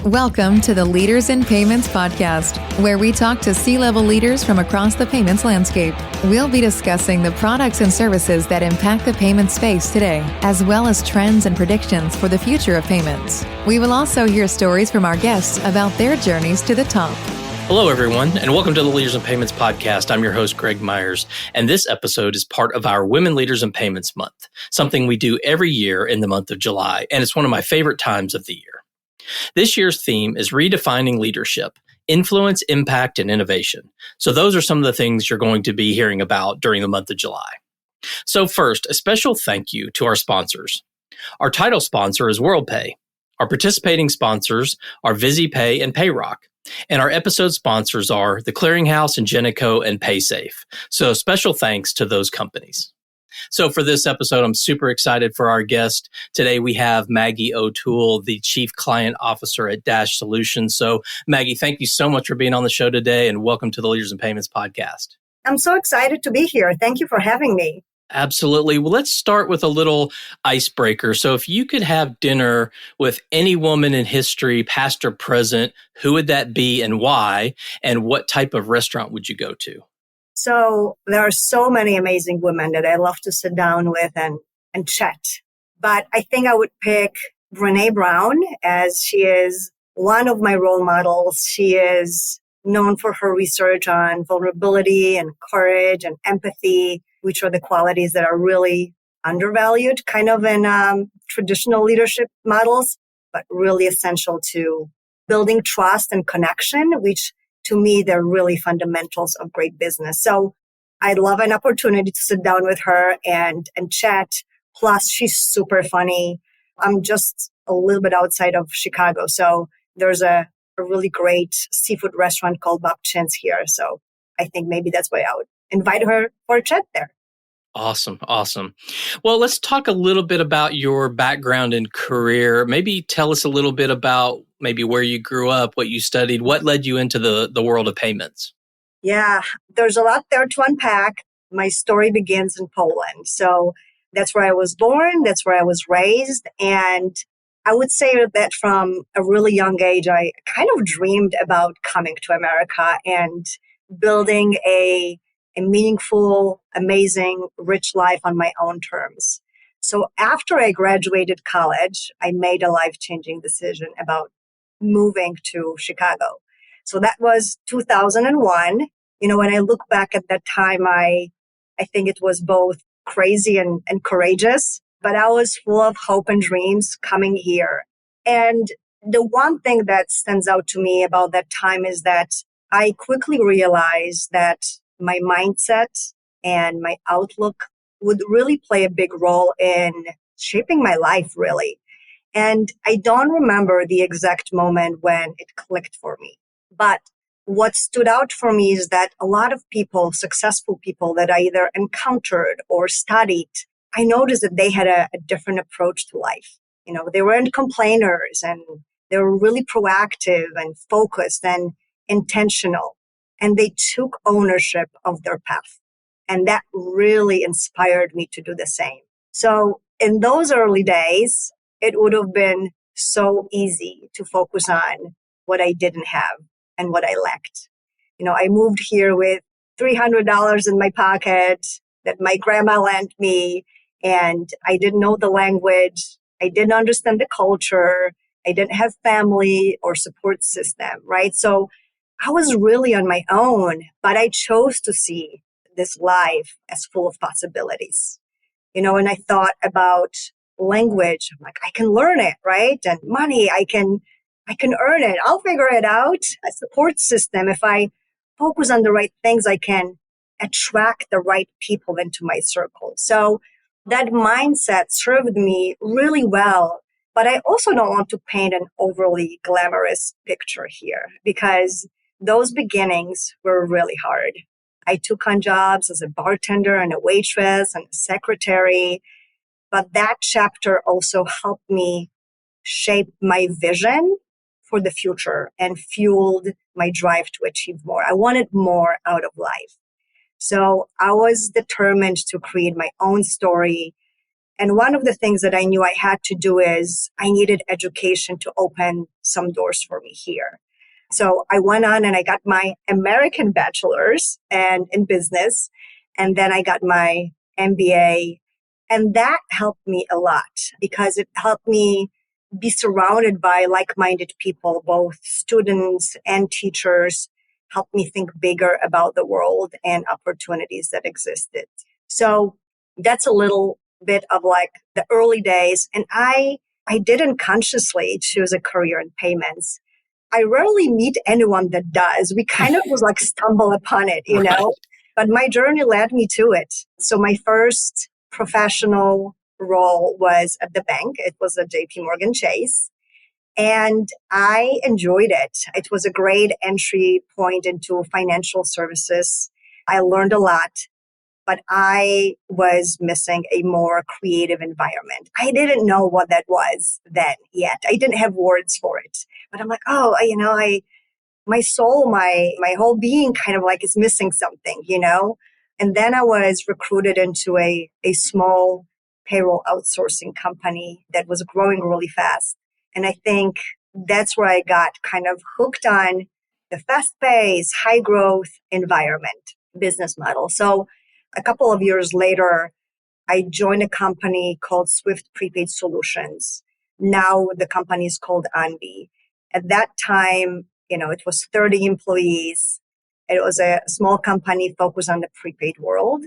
Welcome to the Leaders in Payments podcast, where we talk to C-level leaders from across the payments landscape. We'll be discussing the products and services that impact the payment space today, as well as trends and predictions for the future of payments. We will also hear stories from our guests about their journeys to the top. Hello, everyone, and welcome to the Leaders in Payments podcast. I'm your host, Greg Myers, and this episode is part of our Women Leaders in Payments Month, something we do every year in the month of July, and it's one of my favorite times of the year. This year's theme is redefining leadership, influence, impact, and innovation. So those are some of the things you're going to be hearing about during the month of July. So first, a special thank you to our sponsors. Our title sponsor is WorldPay. Our participating sponsors are VisiPay and PayRock. And our episode sponsors are The Clearinghouse, Ingenico, and PaySafe. So special thanks to those companies. So for this episode, I'm super excited for our guest. Today we have Maggie O'Toole, the Chief Client Officer at Dash Solutions. So Maggie, thank you so much for being on the show today and welcome to the Leaders in Payments podcast. I'm so excited to be here. Thank you for having me. Absolutely. Well, let's start with a little icebreaker. So if you could have dinner with any woman in history, past or present, who would that be and why? And what type of restaurant would you go to? So there are so many amazing women that I love to sit down with and chat. But I think I would pick Brené Brown, as she is one of my role models. She is known for her research on vulnerability and courage and empathy, which are the qualities that are really undervalued kind of in traditional leadership models, but really essential to building trust and connection, which to me, they're really fundamentals of great business. So I'd love an opportunity to sit down with her and chat. Plus, she's super funny. I'm just a little bit outside of Chicago. So there's a really great seafood restaurant called Bob Chin's here. So I think maybe that's why I would invite her for a chat there. Awesome. Well, let's talk a little bit about your background and career. Maybe tell us a little bit about maybe where you grew up, what you studied, what led you into the world of payments. Yeah, there's a lot there to unpack. My story begins in Poland. So that's where I was born. That's where I was raised. And I would say that from a really young age, I kind of dreamed about coming to America and building a meaningful, amazing, rich life on my own terms. So after I graduated college, I made a life-changing decision about moving to Chicago. So that was 2001. When I look back at that time, I think it was both crazy and courageous, but I was full of hope and dreams coming here. And the one thing that stands out to me about that time is that I quickly realized that my mindset and my outlook would really play a big role in shaping my life, really. And I don't remember the exact moment when it clicked for me. But what stood out for me is that a lot of people, successful people that I either encountered or studied, I noticed that they had a different approach to life. They weren't complainers and they were really proactive and focused and intentional. And they took ownership of their path. And that really inspired me to do the same. So in those early days, it would have been so easy to focus on what I didn't have and what I lacked. I moved here with $300 in my pocket that my grandma lent me, and I didn't know the language. I didn't understand the culture. I didn't have family or support system, right? So I was really on my own, but I chose to see this life as full of possibilities. And I thought about language. I'm like, I can learn it, right? And money, I can earn it. I'll figure it out. A support system. If I focus on the right things, I can attract the right people into my circle. So that mindset served me really well. But I also don't want to paint an overly glamorous picture here because those beginnings were really hard. I took on jobs as a bartender and a waitress and a secretary, but that chapter also helped me shape my vision for the future and fueled my drive to achieve more. I wanted more out of life. So I was determined to create my own story And one of the things that I knew I had to do is I needed education to open some doors for me here. So I went on and I got my American bachelor's and in business. And then I got my MBA. And that helped me a lot because it helped me be surrounded by like-minded people, both students and teachers, helped me think bigger about the world and opportunities that existed. So that's a little bit of like the early days. And I didn't consciously choose a career in payments. I rarely meet anyone that does. We kind of was like stumble upon it, you Right. know, but my journey led me to it. So my first professional role was at the bank. It was at JP Morgan Chase. And I enjoyed it. It was a great entry point into financial services. I learned a lot, but I was missing a more creative environment. I didn't know what that was then yet. I didn't have words for it, but I'm like, oh, my soul, my whole being kind of like is missing something, you know? And then I was recruited into a small payroll outsourcing company that was growing really fast. And I think that's where I got kind of hooked on the fast paced, high growth environment business model. So a couple of years later, I joined a company called Swift Prepaid Solutions. Now the company is called Anvi. At that time, it was 30 employees. It was a small company focused on the prepaid world.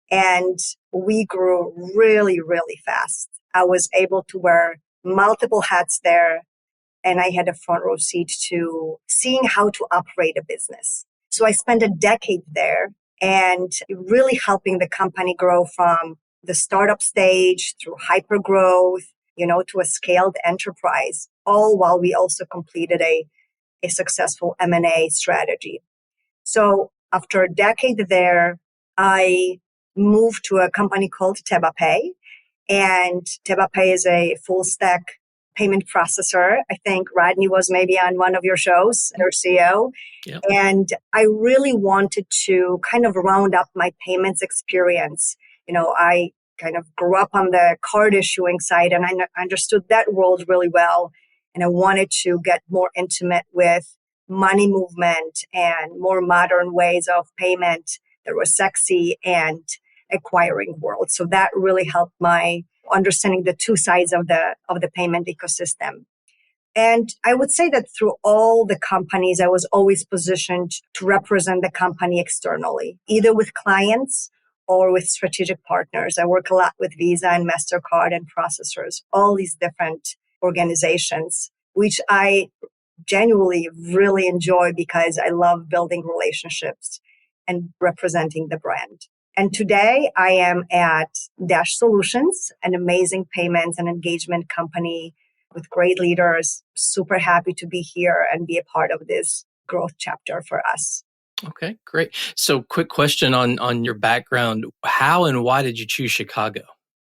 And we grew really, really fast. I was able to wear multiple hats there. And I had a front row seat to seeing how to operate a business. So I spent a decade there and really helping the company grow from the startup stage through hyper growth, to a scaled enterprise, all while we also completed a successful M&A strategy. So after a decade there, I moved to a company called TebaPay. And TebaPay is a full stack payment processor. I think Rodney was maybe on one of your shows, their CEO. Yep. And I really wanted to kind of round up my payments experience. I kind of grew up on the card issuing side and I understood that world really well. And I wanted to get more intimate with money movement and more modern ways of payment that were sexy and acquiring world. So that really helped my understanding the two sides of the payment ecosystem. And I would say that through all the companies, I was always positioned to represent the company externally, either with clients or with strategic partners. I work a lot with Visa and MasterCard and processors, all these different organizations, which I genuinely really enjoy because I love building relationships and representing the brand. And today I am at Dash Solutions, an amazing payments and engagement company with great leaders. Super happy to be here and be a part of this growth chapter for us. Okay, great. So quick question on your background. How and why did you choose Chicago?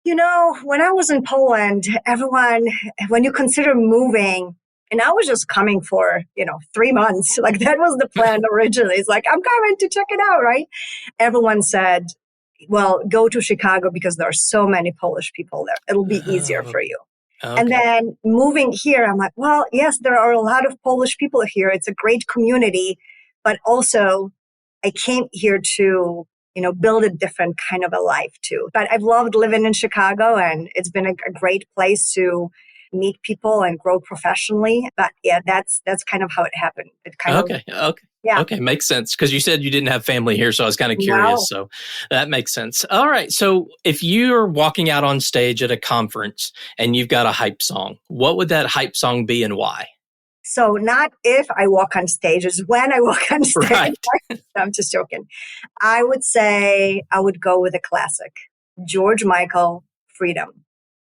When I was in Poland, everyone, when you consider moving, and I was just coming for, 3 months, like that was the plan originally. It's like, I'm coming to check it out, right? Everyone said, well, go to Chicago because there are so many Polish people there. It'll be easier for you. Okay. And then moving here, I'm like, well, yes, there are a lot of Polish people here. It's a great community, but also I came here to, build a different kind of a life too. But I've loved living in Chicago and it's been a great place to meet people and grow professionally. But yeah, that's kind of how it happened. It kind of. Okay. Yeah. Okay, makes sense. Because you said you didn't have family here, so I was kind of curious. No. So that makes sense. All right. So if you're walking out on stage at a conference and you've got a hype song, what would that hype song be and why? So not if I walk on stage, it's when I walk on stage. Right. I'm just joking. I would say I would go with a classic. George Michael, Freedom.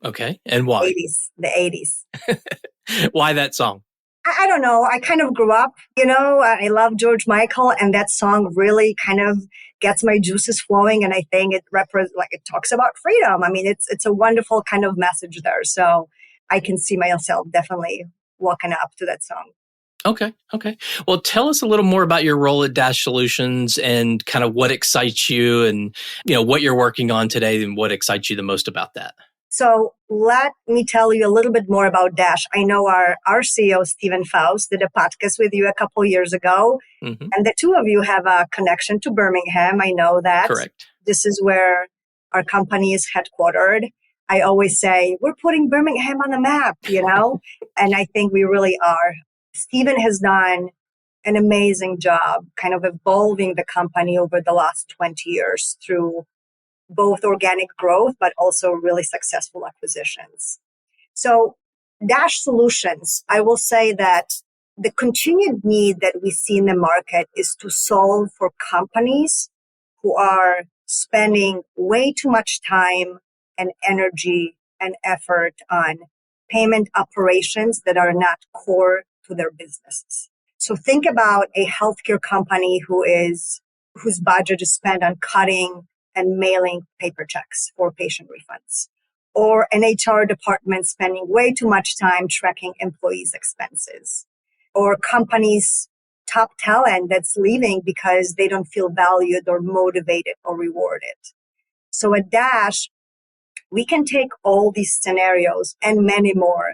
Okay. And why? The 80s. Why that song? I don't know. I kind of grew up, I love George Michael and that song really kind of gets my juices flowing. And I think it it talks about freedom. I mean, it's a wonderful kind of message there. So I can see myself definitely walking up to that song. Okay. Well, tell us a little more about your role at Dash Solutions and kind of what excites you and, what you're working on today and what excites you the most about that. So let me tell you a little bit more about Dash. I know our CEO, Stephen Faust, did a podcast with you a couple years ago, and the two of you have a connection to Birmingham. I know that. Correct. This is where our company is headquartered. I always say, we're putting Birmingham on the map, and I think we really are. Stephen has done an amazing job kind of evolving the company over the last 20 years through both organic growth, but also really successful acquisitions. So Dash Solutions, I will say that the continued need that we see in the market is to solve for companies who are spending way too much time and energy and effort on payment operations that are not core to their businesses. So think about a healthcare company whose budget is spent on cutting and mailing paper checks for patient refunds, or an HR department spending way too much time tracking employees' expenses, or companies' top talent that's leaving because they don't feel valued or motivated or rewarded. So at Dash, we can take all these scenarios and many more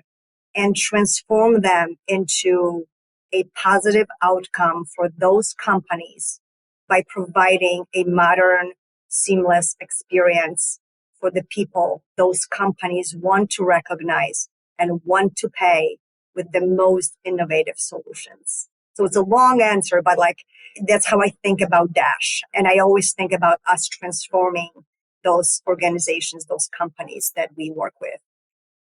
and transform them into a positive outcome for those companies by providing a modern, seamless experience for the people those companies want to recognize and want to pay with the most innovative solutions. So it's a long answer, but that's how I think about Dash. And I always think about us transforming those organizations, those companies that we work with.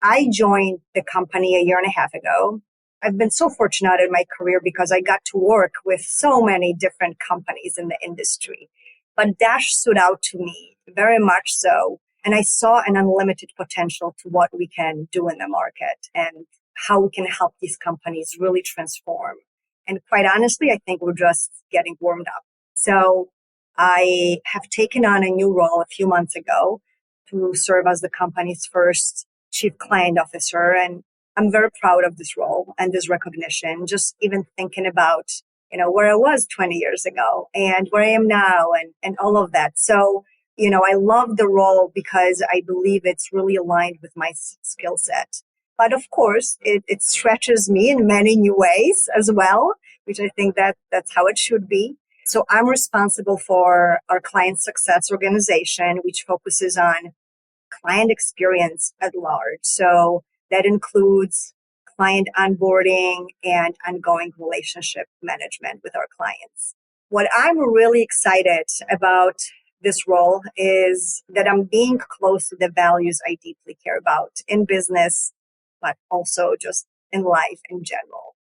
I joined the company a year and a half ago. I've been so fortunate in my career because I got to work with so many different companies in the industry. But Dash stood out to me very much so. And I saw an unlimited potential to what we can do in the market and how we can help these companies really transform. And quite honestly, I think we're just getting warmed up. So I have taken on a new role a few months ago to serve as the company's first chief client officer. And I'm very proud of this role and this recognition, just even thinking about, where I was 20 years ago and where I am now and all of that. So, I love the role because I believe it's really aligned with my skill set. But of course, it stretches me in many new ways as well, which I think that's how it should be. So I'm responsible for our client success organization, which focuses on client experience at large. So that includes client onboarding and ongoing relationship management with our clients. What I'm really excited about this role is that I'm being close to the values I deeply care about in business, but also just in life in general.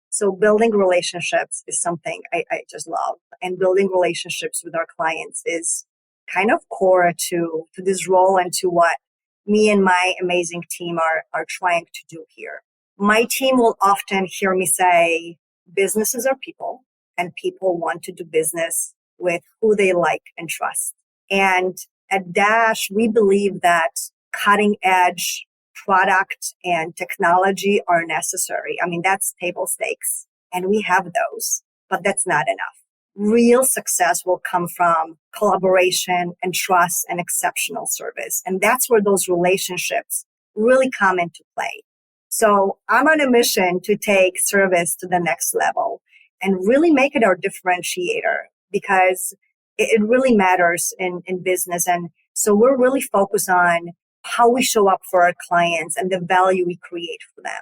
So building relationships is something I just love. And building relationships with our clients is kind of core to this role and to what me and my amazing team are trying to do here. My team will often hear me say, businesses are people, and people want to do business with who they like and trust. And at Dash, we believe that cutting edge product and technology are necessary. I mean, that's table stakes, and we have those, but that's not enough. Real success will come from collaboration and trust and exceptional service. And that's where those relationships really come into play. So I'm on a mission to take service to the next level and really make it our differentiator because it really matters in business. And so we're really focused on how we show up for our clients and the value we create for them.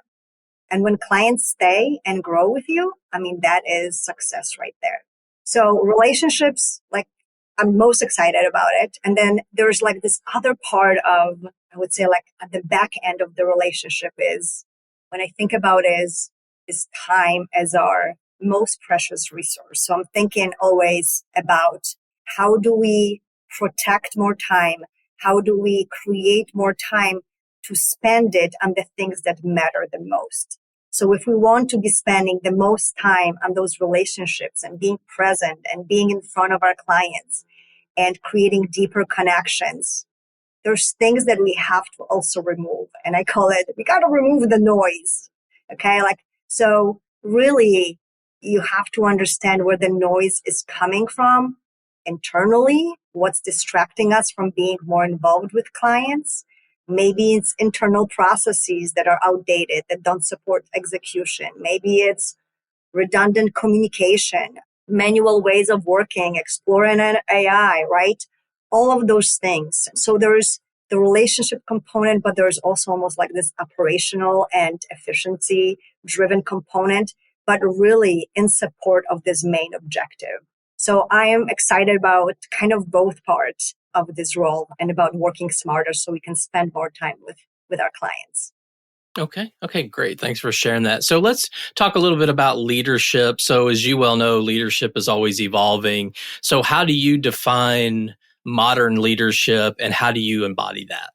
And when clients stay and grow with you, I mean, that is success right there. So relationships, I'm most excited about it. And then there's this other part of, I would say at the back end of the relationship is when I think about is time as our most precious resource. So I'm thinking always about how do we protect more time? How do we create more time to spend it on the things that matter the most? So if we want to be spending the most time on those relationships and being present and being in front of our clients and creating deeper connections, there's things that we have to also remove. And I call it, we got to remove the noise. Okay. So really you have to understand where the noise is coming from internally, what's distracting us from being more involved with clients, Maybe it's internal processes that are outdated, that don't support execution. Maybe it's redundant communication, manual ways of working, exploring an AI, right? All of those things. So there's the relationship component, but there's also almost like this operational and efficiency driven component, but really in support of this main objective. So I am excited about kind of both parts of this role and about working smarter so we can spend more time with our clients. Okay, great. Thanks for sharing that. So let's talk a little bit about leadership. So as you well know, leadership is always evolving. So how do you define modern leadership and how do you embody that?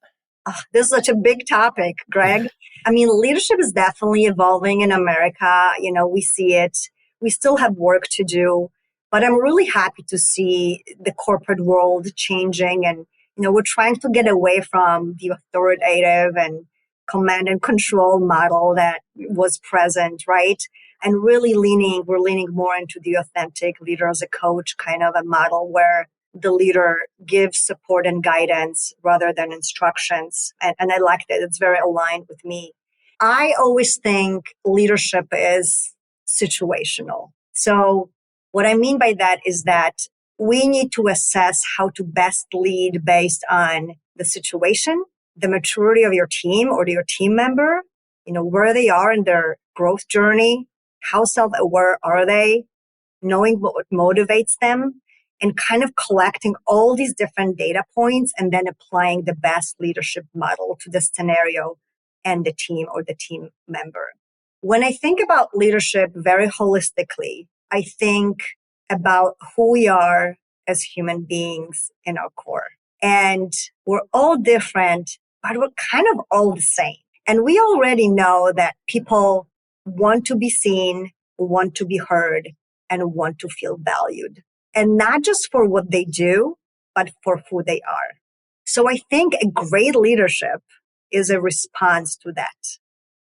This is such a big topic, Greg. I mean, leadership is definitely evolving in America. We see it. We still have work to do, but I'm really happy to see the corporate world changing. And, we're trying to get away from the authoritative and command and control model that was present, right? And really we're leaning more into the authentic leader as a coach kind of a model where the leader gives support and guidance rather than instructions. And I like that. It's very aligned with me. I always think leadership is situational. So what I mean by that is that we need to assess how to best lead based on the situation, the maturity of your team or your team member, where they are in their growth journey, how self-aware are they, knowing what motivates them, and kind of collecting all these different data points and then applying the best leadership model to the scenario and the team or the team member. When I think about leadership very holistically, I think about who we are as human beings in our core. And we're all different, but we're kind of all the same. And we already know that people want to be seen, want to be heard, and want to feel valued. And not just for what they do, but for who they are. So I think a great leadership is a response to that.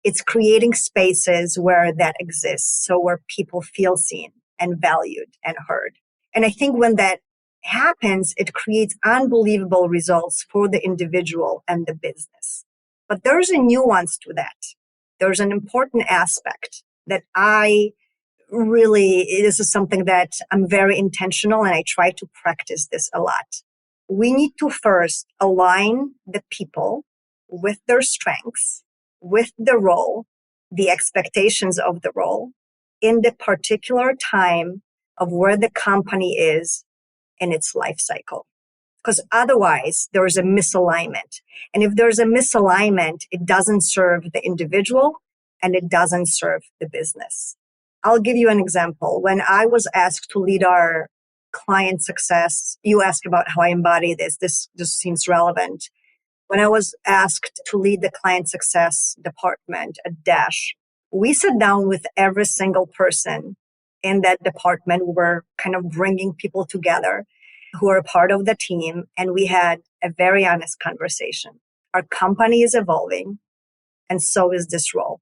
It's creating spaces where that exists, so where people feel seen and valued and heard. And I think when that happens, it creates unbelievable results for the individual and the business. But there's a nuance to that. There's an important aspect that this is something that I'm very intentional and I try to practice this a lot. We need to first align the people with their strengths, with the role, the expectations of the role in the particular time of where the company is in its life cycle. Because otherwise there's a misalignment. And if there's a misalignment, it doesn't serve the individual and it doesn't serve the business. I'll give you an example. When I was asked to lead our client success, you asked about how I embody this. This just seems relevant. When I was asked to lead the client success department at Dash, we sat down with every single person in that department. We were kind of bringing people together who are a part of the team, and we had a very honest conversation. Our company is evolving, and so is this role.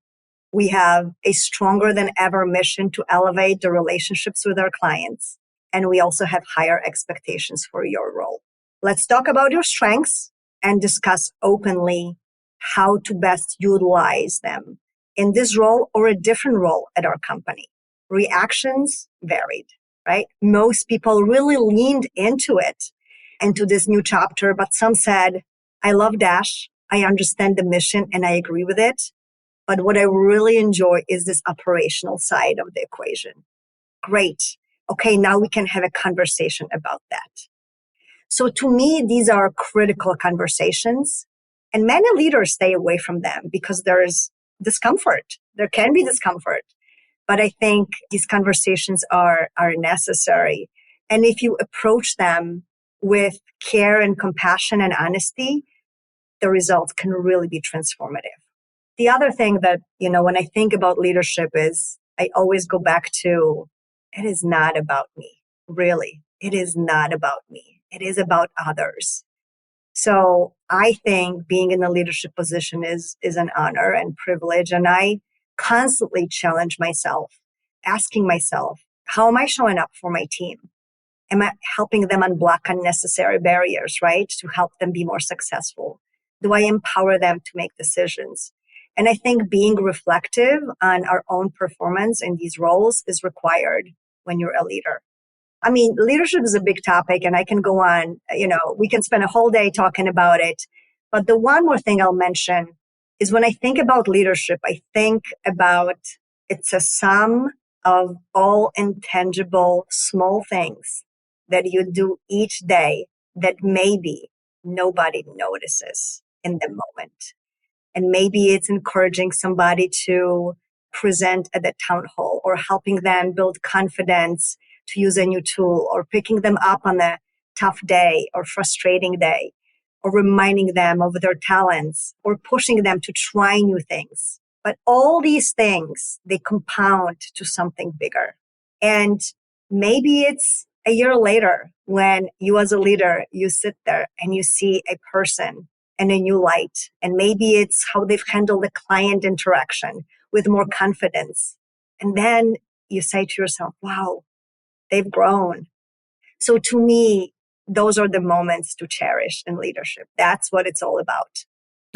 We have a stronger than ever mission to elevate the relationships with our clients, and we also have higher expectations for your role. Let's talk about your strengths and discuss openly how to best utilize them in this role or a different role at our company. Reactions varied, right? Most people really leaned into this new chapter, but some said, I love Dash. I understand the mission and I agree with it. But what I really enjoy is this operational side of the equation. Great. Okay, now we can have a conversation about that. So to me, these are critical conversations, and many leaders stay away from them because there is discomfort. There can be discomfort, but I think these conversations are necessary. And if you approach them with care and compassion and honesty, the results can really be transformative. The other thing that, when I think about leadership is I always go back to, it is not about me. Really, it is not about me. It is about others. So I think being in a leadership position is an honor and privilege. And I constantly challenge myself, asking myself, how am I showing up for my team? Am I helping them unblock unnecessary barriers, right? To help them be more successful? Do I empower them to make decisions? And I think being reflective on our own performance in these roles is required when you're a leader. I mean, leadership is a big topic and I can go on, we can spend a whole day talking about it. But the one more thing I'll mention is when I think about leadership, I think about it's a sum of all intangible small things that you do each day that maybe nobody notices in the moment. And maybe it's encouraging somebody to present at the town hall or helping them build confidence to use a new tool or picking them up on a tough day or frustrating day or reminding them of their talents or pushing them to try new things. But all these things, they compound to something bigger. And maybe it's a year later when you as a leader, you sit there and you see a person in a new light. And maybe it's how they've handled the client interaction with more confidence. And then you say to yourself, wow, they've grown. So to me, those are the moments to cherish in leadership. That's what it's all about.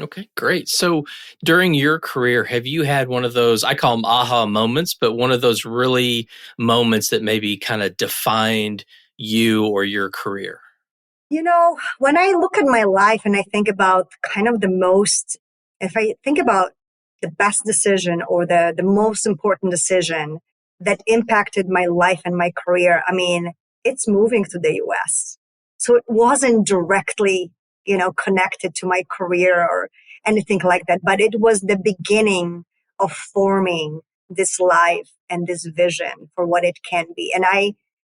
Okay, great. So during your career, have you had one of those, I call them aha moments, but one of those really moments that maybe kind of defined you or your career? When I look at my life and I think about kind of if I think about the best decision or the most important decision that impacted my life and my career, I mean, it's moving to the US. So it wasn't directly, connected to my career or anything like that, but it was the beginning of forming this life and this vision for what it can be. And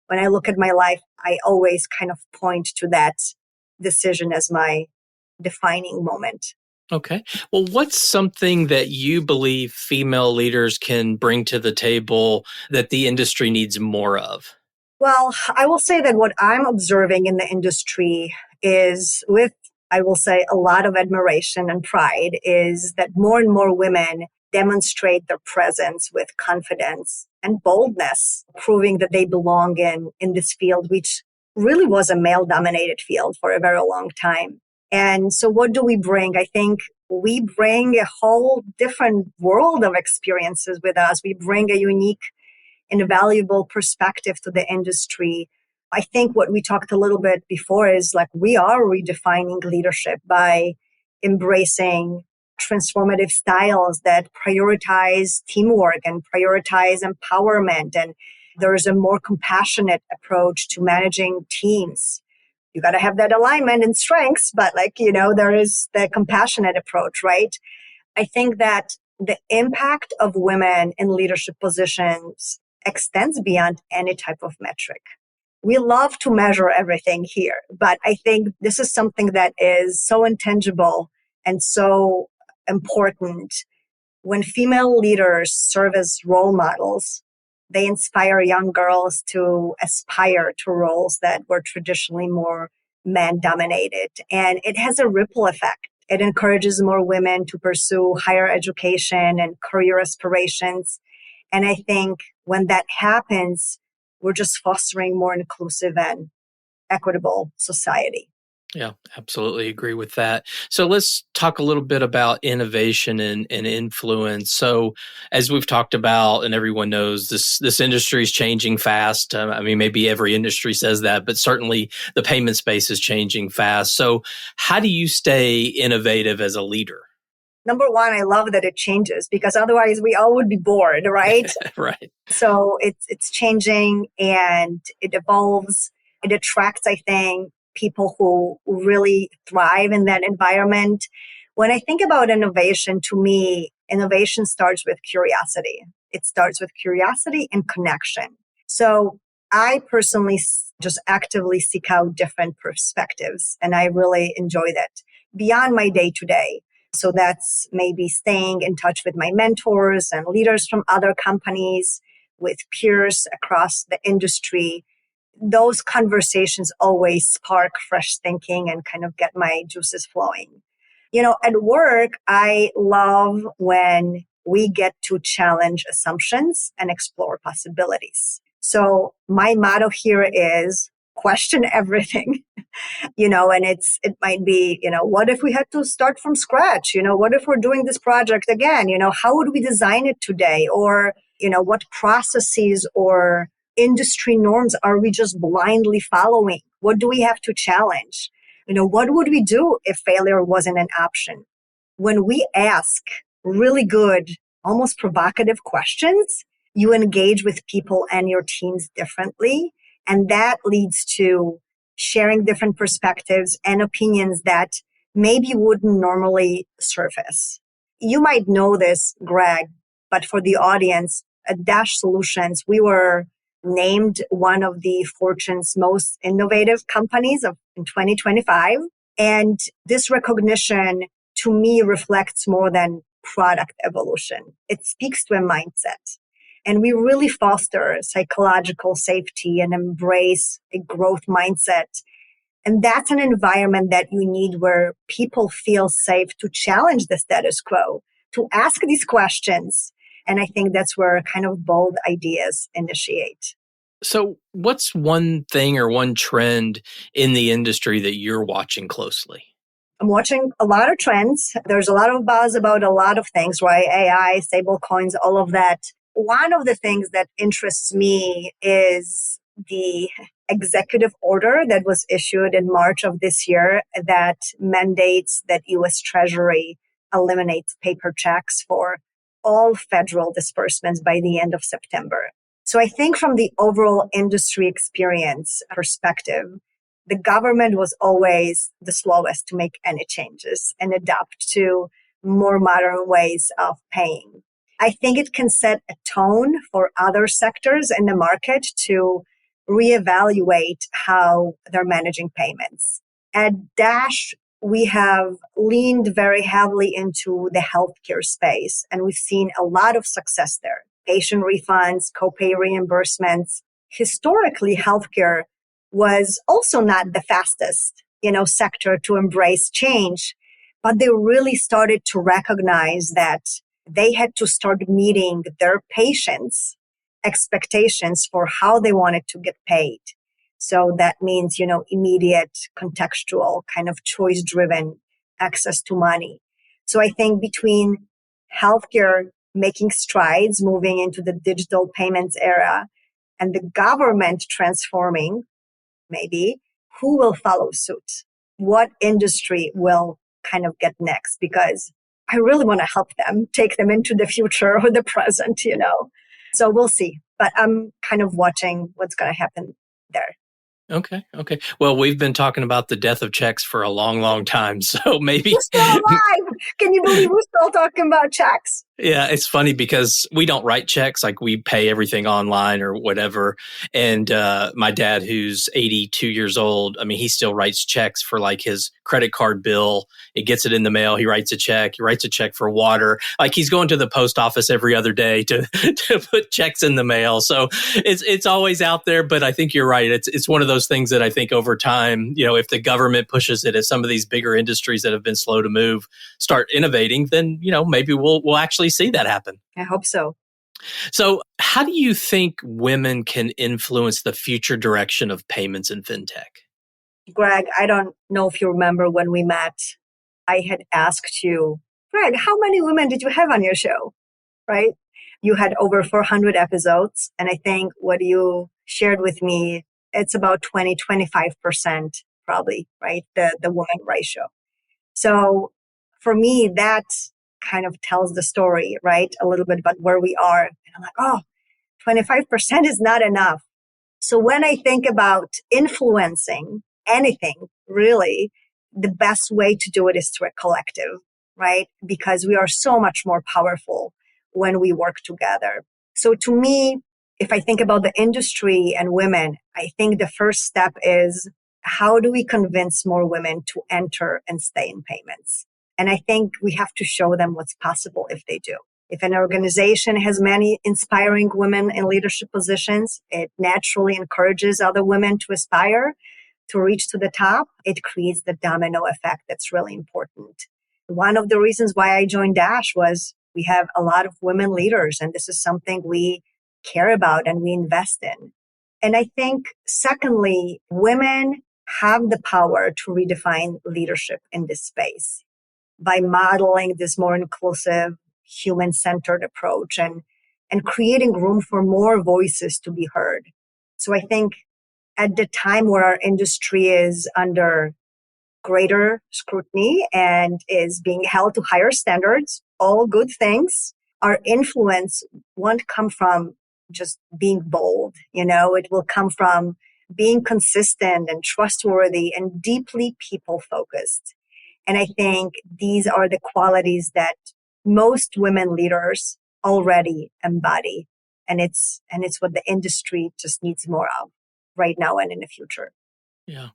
when I look at my life, I always kind of point to that decision as my defining moment. Okay. Well, what's something that you believe female leaders can bring to the table that the industry needs more of? Well, I will say that what I'm observing in the industry is I will say, a lot of admiration and pride is that more and more women demonstrate their presence with confidence and boldness, proving that they belong in this field, which really was a male-dominated field for a very long time. And so what do we bring? I think we bring a whole different world of experiences with us. We bring a unique and a valuable perspective to the industry. I think what we talked a little bit before is like we are redefining leadership by embracing transformative styles that prioritize teamwork and prioritize empowerment. And there's a more compassionate approach to managing teams. You got to have that alignment and strengths, but there is the compassionate approach, right? I think that the impact of women in leadership positions extends beyond any type of metric. We love to measure everything here, but I think this is something that is so intangible and so important. When female leaders serve as role models, they inspire young girls to aspire to roles that were traditionally more man-dominated. And it has a ripple effect. It encourages more women to pursue higher education and career aspirations. And I think when that happens, we're just fostering more inclusive and equitable society. Yeah, absolutely agree with that. So let's talk a little bit about innovation and influence. So as we've talked about, and everyone knows, this industry is changing fast. I mean, maybe every industry says that, but certainly the payment space is changing fast. So how do you stay innovative as a leader? Number one, I love that it changes because otherwise we all would be bored, right? Right. So it's changing and it evolves. It attracts, I think, people who really thrive in that environment. When I think about innovation, to me, innovation starts with curiosity. It starts with curiosity and connection. So I personally just actively seek out different perspectives, and I really enjoy that beyond my day to day. So that's maybe staying in touch with my mentors and leaders from other companies, with peers across the industry. Those conversations always spark fresh thinking and kind of get my juices flowing. At work, I love when we get to challenge assumptions and explore possibilities. So my motto here is question everything. And it might be, what if we had to start from scratch? What if we're doing this project again? How would we design it today? Or, what processes or industry norms are we just blindly following? What do we have to challenge? What would we do if failure wasn't an option? When we ask really good, almost provocative questions, you engage with people and your teams differently. And that leads to sharing different perspectives and opinions that maybe wouldn't normally surface. You might know this, Greg, but for the audience, at Dash Solutions, we were named one of the Fortune's most innovative companies in 2025. And this recognition, to me, reflects more than product evolution. It speaks to a mindset. And we really foster psychological safety and embrace a growth mindset. And that's an environment that you need where people feel safe to challenge the status quo, to ask these questions. And I think that's where kind of bold ideas initiate. So what's one thing or one trend in the industry that you're watching closely? I'm watching a lot of trends. There's a lot of buzz about a lot of things, right? AI, stable coins, all of that. One of the things that interests me is the executive order that was issued in March of this year that mandates that U.S. Treasury eliminates paper checks for all federal disbursements by the end of September. So I think from the overall industry experience perspective, the government was always the slowest to make any changes and adapt to more modern ways of paying. I think it can set a tone for other sectors in the market to reevaluate how they're managing payments. At Dash, we have leaned very heavily into the healthcare space, and we've seen a lot of success there. Patient refunds, copay reimbursements. Historically, healthcare was also not the fastest, sector to embrace change, but they really started to recognize that they had to start meeting their patients' expectations for how they wanted to get paid. So that means, immediate, contextual, kind of choice-driven access to money. So I think between healthcare making strides, moving into the digital payments era, and the government transforming, maybe, who will follow suit? What industry will kind of get next? Because I really want to help them, take them into the future or the present, So we'll see. But I'm kind of watching what's going to happen there. Okay. Well, we've been talking about the death of checks for a long, long time. So maybe we're still alive. Can you believe we're still talking about checks? Yeah, it's funny because we don't write checks, like we pay everything online or whatever. And my dad, who's 82 years old, he still writes checks for like his credit card bill. It gets it in the mail. He writes a check. He writes a check for water. Like he's going to the post office every other day to put checks in the mail. So it's always out there. But I think you're right. It's one of those things that I think over time, if the government pushes it, as some of these bigger industries that have been slow to move start innovating, then maybe we'll actually see that happen. I hope so. So how do you think women can influence the future direction of payments in fintech? Greg, I don't know if you remember when we met, I had asked you, Greg, how many women did you have on your show? Right? You had over 400 episodes. And I think what you shared with me, it's about 25% probably, right? The woman ratio. So for me, that kind of tells the story, right? A little bit about where we are. And I'm like, 25% is not enough. So when I think about influencing anything, really, the best way to do it is through a collective, right? Because we are so much more powerful when we work together. So to me, if I think about the industry and women, I think the first step is how do we convince more women to enter and stay in payments? And I think we have to show them what's possible if they do. If an organization has many inspiring women in leadership positions, it naturally encourages other women to aspire to reach to the top. It creates the domino effect that's really important. One of the reasons why I joined Dash was we have a lot of women leaders, and this is something we care about and we invest in. And I think, secondly, women have the power to redefine leadership in this space by modeling this more inclusive, human-centered approach and creating room for more voices to be heard. So I think at the time where our industry is under greater scrutiny and is being held to higher standards, all good things, our influence won't come from just being bold. It will come from being consistent and trustworthy and deeply people focused. And I think these are the qualities that most women leaders already embody. And it's what the industry just needs more of right now and in the future. Yeah.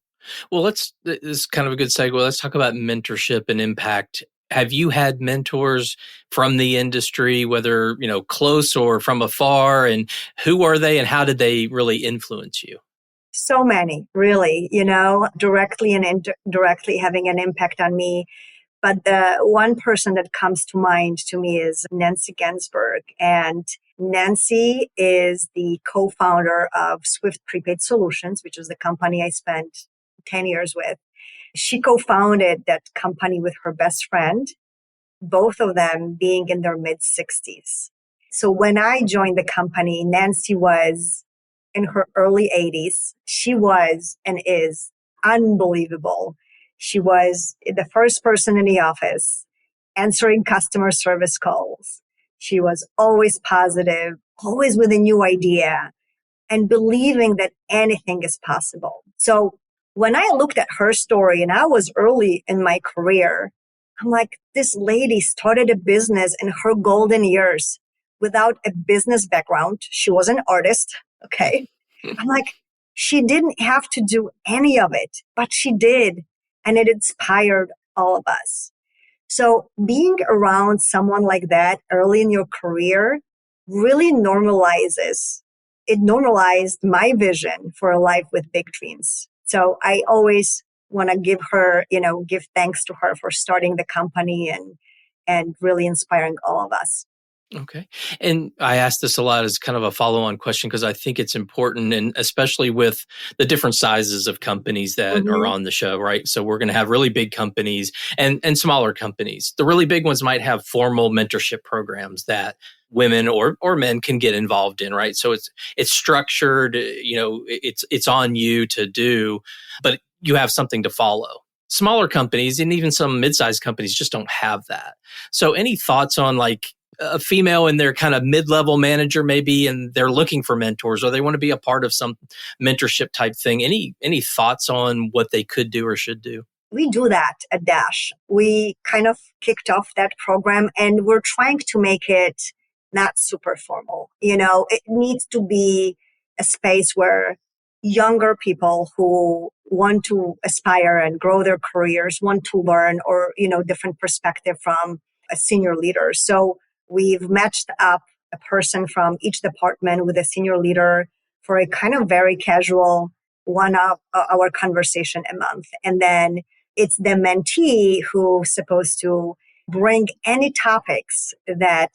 Well, this is kind of a good segue. Let's talk about mentorship and impact. Have you had mentors from the industry, whether, close or from afar, and who are they and how did they really influence you? So many, really, directly and indirectly having an impact on me. But the one person that comes to mind to me is Nancy Ginsburg. And Nancy is the co-founder of Swift Prepaid Solutions, which is the company I spent 10 years with. She co-founded that company with her best friend, both of them being in their mid-60s. So when I joined the company, Nancy was in her early 80s. She was and is unbelievable. She was the first person in the office answering customer service calls. She was always positive, always with a new idea, and believing that anything is possible. So when I looked at her story, and I was early in my career, I'm like, this lady started a business in her golden years without a business background. She was an artist. Okay. I'm like, she didn't have to do any of it, but she did. And it inspired all of us. So being around someone like that early in your career really normalized my vision for a life with big dreams. So I always want to give thanks to her for starting the company and really inspiring all of us. Okay. And I ask this a lot as kind of a follow-on question because I think it's important, and especially with the different sizes of companies that are on the show, right? So we're going to have really big companies and smaller companies. The really big ones might have formal mentorship programs that women or men can get involved in, right? So it's structured, it's on you to do, but you have something to follow. Smaller companies and even some mid-sized companies just don't have that. So any thoughts on like a female in their kind of mid-level manager maybe, and they're looking for mentors or they want to be a part of some mentorship type thing? Any thoughts on what they could do or should do? We do that at Dash. We kind of kicked off that program and we're trying to make it not super formal. It needs to be a space where younger people who want to aspire and grow their careers, want to learn or, different perspective from a senior leader. So we've matched up a person from each department with a senior leader for a kind of very casual 1 hour conversation a month. And then it's the mentee who's supposed to bring any topics that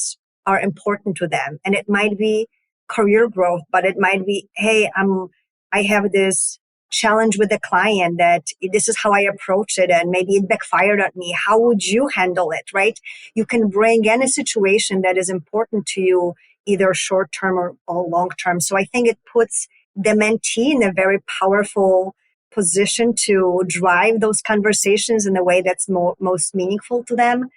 are important to them. And it might be career growth, but it might be, hey, I have this challenge with a client that this is how I approach it and maybe it backfired on me. How would you handle it, right? You can bring any situation that is important to you, either short term or long term. So I think it puts the mentee in a very powerful position to drive those conversations in the way that's most meaningful to them.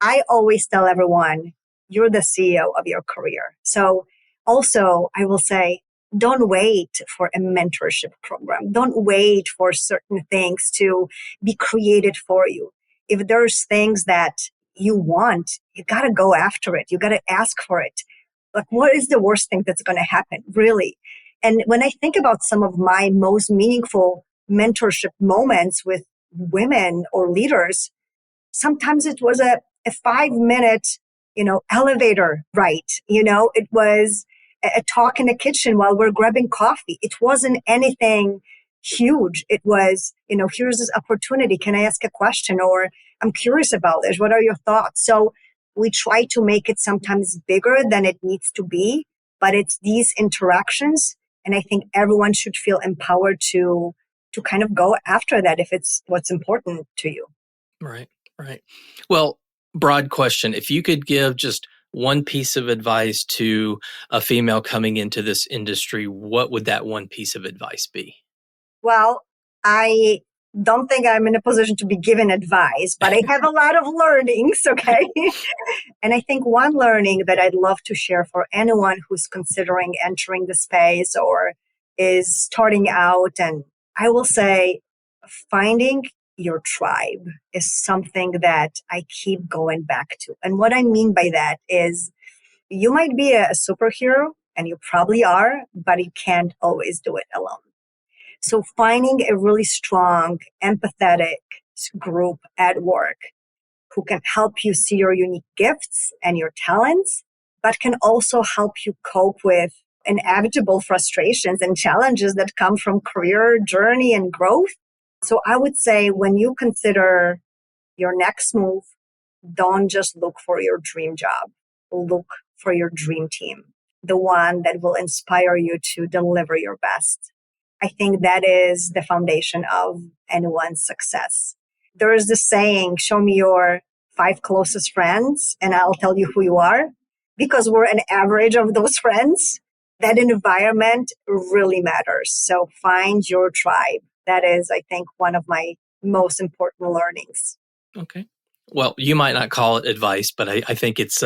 I always tell everyone, you're the CEO of your career. So also I will say, don't wait for a mentorship program. Don't wait for certain things to be created for you. If there's things that you want, you got to go after it. You got to ask for it. Like, what is the worst thing that's going to happen, really? And when I think about some of my most meaningful mentorship moments with women or leaders, sometimes it was a 5-minute, elevator ride. It was a talk in the kitchen while we're grabbing coffee. It wasn't anything huge. It was, here's this opportunity. Can I ask a question? Or I'm curious about this. What are your thoughts? So we try to make it sometimes bigger than it needs to be, but it's these interactions And I think everyone should feel empowered to kind of go after that if it's what's important to you. Right, right. Well, broad question. If you could give just one piece of advice to a female coming into this industry, what would that one piece of advice be? Well, I don't think I'm in a position to be given advice, but I have a lot of learnings, okay? And I think one learning that I'd love to share for anyone who's considering entering the space or is starting out, and I will say finding your tribe is something that I keep going back to. And what I mean by that is you might be a superhero, and you probably are, but you can't always do it alone. So finding a really strong, empathetic group at work who can help you see your unique gifts and your talents, but can also help you cope with inevitable frustrations and challenges that come from career journey and growth. So I would say when you consider your next move, don't just look for your dream job. Look for your dream team, the one that will inspire you to deliver your best. I think that is the foundation of anyone's success. There is this saying, show me your 5 closest friends and I'll tell you who you are. Because we're an average of those friends, that environment really matters. So find your tribe. That is, I think, one of my most important learnings. Okay. Well, you might not call it advice, but I think it's,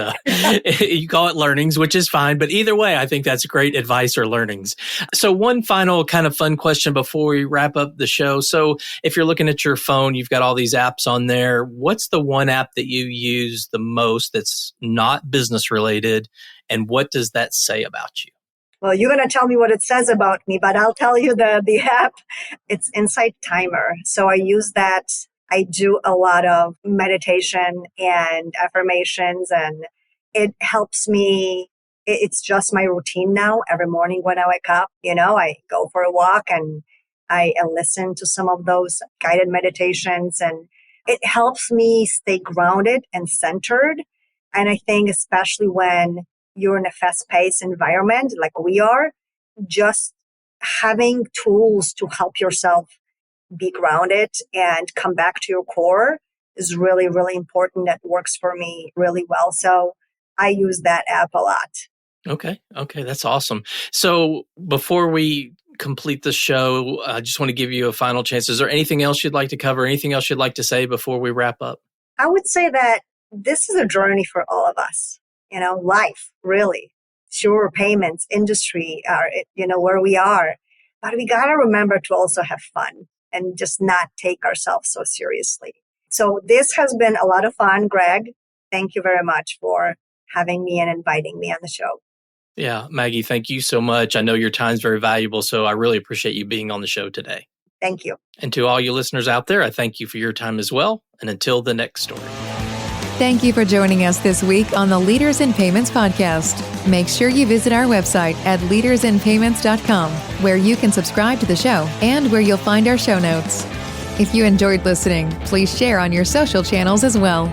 you call it learnings, which is fine. But either way, I think that's great advice or learnings. So one final kind of fun question before we wrap up the show. So if you're looking at your phone, you've got all these apps on there. What's the one app that you use the most that's not business related? And what does that say about you? Well, you're going to tell me what it says about me, but I'll tell you the app. It's Insight Timer. So I use that. I do a lot of meditation and affirmations, and it helps me. It's just my routine now. Every morning when I wake up, I go for a walk and I listen to some of those guided meditations, and it helps me stay grounded and centered. And I think especially when you're in a fast-paced environment like we are, just having tools to help yourself be grounded and come back to your core is really, really important. That works for me really well. So I use that app a lot. Okay. That's awesome. So before we complete the show, I just want to give you a final chance. Is there anything else you'd like to cover? Anything else you'd like to say before we wrap up? I would say that this is a journey for all of us. Life, really. Sure, payments, industry, where we are. But we got to remember to also have fun and just not take ourselves so seriously. So this has been a lot of fun, Greg. Thank you very much for having me and inviting me on the show. Yeah, Maggie, thank you so much. I know your time's very valuable, so I really appreciate you being on the show today. Thank you. And to all you listeners out there, I thank you for your time as well. And until the next story. Thank you for joining us this week on the Leaders in Payments podcast. Make sure you visit our website at leadersinpayments.com, where you can subscribe to the show and where you'll find our show notes. If you enjoyed listening, please share on your social channels as well.